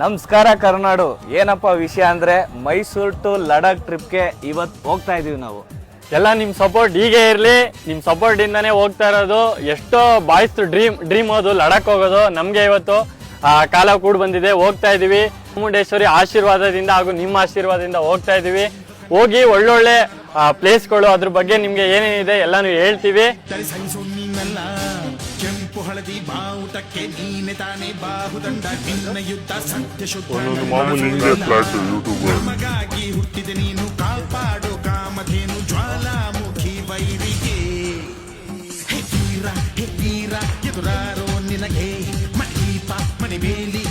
ನಮಸ್ಕಾರ ಕರ್ನಾಡು. ಏನಪ್ಪ ವಿಷಯ ಅಂದರೆ ಮೈಸೂರು ಟು ಲಡಾಖ್ ಟ್ರಿಪ್ಗೆ ಇವತ್ತು ಹೋಗ್ತಾ ಇದೀವಿ ನಾವು. ಎಲ್ಲ ನಿಮ್ಮ ಸಪೋರ್ಟ್ ಹೀಗೆ ಇರಲಿ. ನಿಮ್ಮ ಸಪೋರ್ಟಿಂದನೇ ಹೋಗ್ತಾ ಇರೋದು. ಎಷ್ಟೋ ಬಾಯ್ಸ್ ಡ್ರೀಮ್ ಅದು ಲಡಾಖ್ ಹೋಗೋದು. ನಮಗೆ ಇವತ್ತು ಕಾಲ ಕೂಡ ಬಂದಿದೆ, ಹೋಗ್ತಾ ಇದ್ದೀವಿ. ಚಾಮುಂಡೇಶ್ವರಿ ಆಶೀರ್ವಾದದಿಂದ ಹಾಗೂ ನಿಮ್ಮ ಆಶೀರ್ವಾದದಿಂದ ಹೋಗ್ತಾ ಇದ್ದೀವಿ. ಹೋಗಿ ಒಳ್ಳೊಳ್ಳೆ ಪ್ಲೇಸ್ಗಳು ಅದ್ರ ಬಗ್ಗೆ ನಿಮ್ಗೆ ಏನೇನಿದೆ ಎಲ್ಲಾನು ಹೇಳ್ತೀವಿ. ಕೆಂಪು ಹಳದಿ ಬಾವುಟಕ್ಕೆ ನೀನೆ ತಾನೆ ಬಾಹುದಂಡ ನಿನ್ನ ಯುದ್ಧ ಸತ್ಯ ಶುದ್ಧ ನಮಗಾಗಿ ಹುಟ್ಟಿದೆ ನೀನು ಕಾಪಾಡು ಕಾಮಧೇನು ಜ್ವಾಲಾಮುಖಿ ವೈರಿಗೆ. ಹೇ ವೀರ ಎದುರಾರೋ ನಿನಗೆ ಮಣೀಪ ಮನೆ ಮೇಲಿ